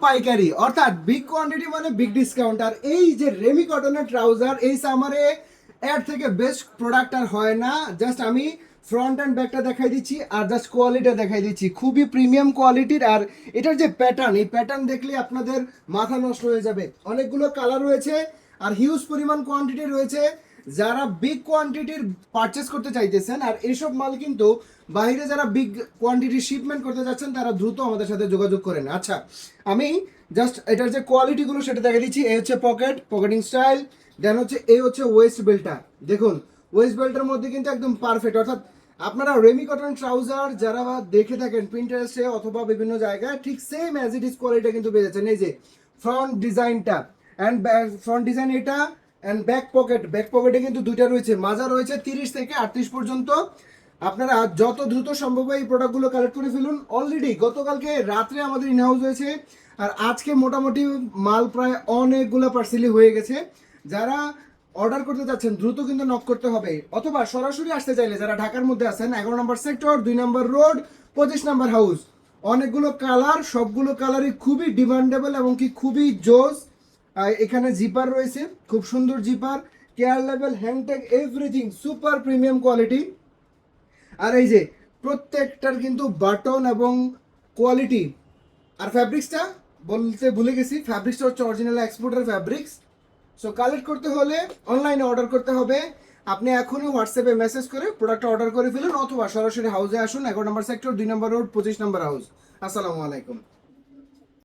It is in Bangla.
পাইকারি, অর্থাৎ বিগ কোয়ান্টিটি মানে বিগ ডিসকাউন্ট। আর এই যে রেমি কটনের ট্রাউজার এই সামারে এর থেকে বেস্ট প্রোডাক্ট আর হয় না। জাস্ট আমি ফ্রন্ট অ্যান্ড ব্যাকটা দেখাই দিচ্ছি আর জাস্ট কোয়ালিটি দেখাই দিচ্ছি, খুবই প্রিমিয়াম কোয়ালিটির। আর এটার যে প্যাটার্ন, এই প্যাটার্ন দেখলে আপনাদের মাথা নষ্ট হয়ে যাবে। অনেকগুলো কালার রয়েছে আর হিউজ পরিমাণ কোয়ান্টিটি রয়েছে। যারা বিগ কোয়ান্টিটির পারচেস করতে চাইতেছেন আর এইসব মাল কিন্তু বাইরে যারা বিগ কোয়ান্টিটির শিপমেন্ট করতে যাচ্ছেন তারা দ্রুত আমাদের সাথে যোগাযোগ করেন। আচ্ছা, আমি জাস্ট এটার যে কোয়ালিটিগুলো সেটা দেখা দিচ্ছি। এই হচ্ছে পকেটিং স্টাইল, দেন হচ্ছে এই হচ্ছে ওয়েস্ট বেল্টটা। দেখুন ওয়েস্ট বেল্টের মধ্যে কিন্তু একদম পারফেক্ট। অর্থাৎ আপনারা রেমি কটন ট্রাউজার যারা দেখে থাকেন পিন্টারেস্টে অথবা বিভিন্ন জায়গায়, ঠিক same as it is quality কিন্তু পেয়ে যাচ্ছেন। এই যে ফ্রন্ট ডিজাইনটা অ্যান্ড ফ্রন্ট ডিজাইন এটা অ্যান্ড ব্যাক পকেটে কিন্তু দুইটা রয়েছে, মাজা রয়েছে 30 থেকে 38 পর্যন্ত। আপনারা যত দ্রুত সম্ভব এই প্রোডাক্টগুলো কালেক্ট করে ফেলুন। অলরেডি গতকালকে রাত্রে আমাদের ইনহাউস হয়েছে আর আজকে মোটামুটি মাল প্রায় অনেকগুলো পার্সেলই হয়ে গেছে। যারা অর্ডার করতে যাচ্ছেন দ্রুত কিন্তু নক করতে হবে, অথবা সরাসরি আসতে চাইলে যারা ঢাকার মধ্যে আছেন 11 নম্বর সেক্টর 2 নম্বর রোড 25 নম্বর হাউস। অনেকগুলো কালার, সবগুলো কালারই খুবই ডিমান্ডেবল এবং কি খুবই জোস। এখানে জিপার রয়েছে, খুব সুন্দর জিপার, কেয়ার লেভেল, hand tag, everything super premium quality. আর এই যে প্রত্যেকটার কিন্তু বাটন এবং কোয়ালিটি। আর ফ্যাব্রিক্সটা বলতে ভুলে গেছি, ফ্যাব্রিক্সটা হচ্ছে অরিজিনাল এক্সপোর্টের ফ্যাব্রিক্স। সো কালেক্ট করতে হলে অনলাইনে অর্ডার করতে হবে। আপনি এখনই হোয়াটসঅ্যাপে মেসেজ করে প্রোডাক্টটা অর্ডার করে ফেলুন, অথবা সরাসরি হাউসে আসুন 11 নম্বর সেক্টর 2 নম্বর রোড 25 নম্বর হাউস। আসসালামু আলাইকুম।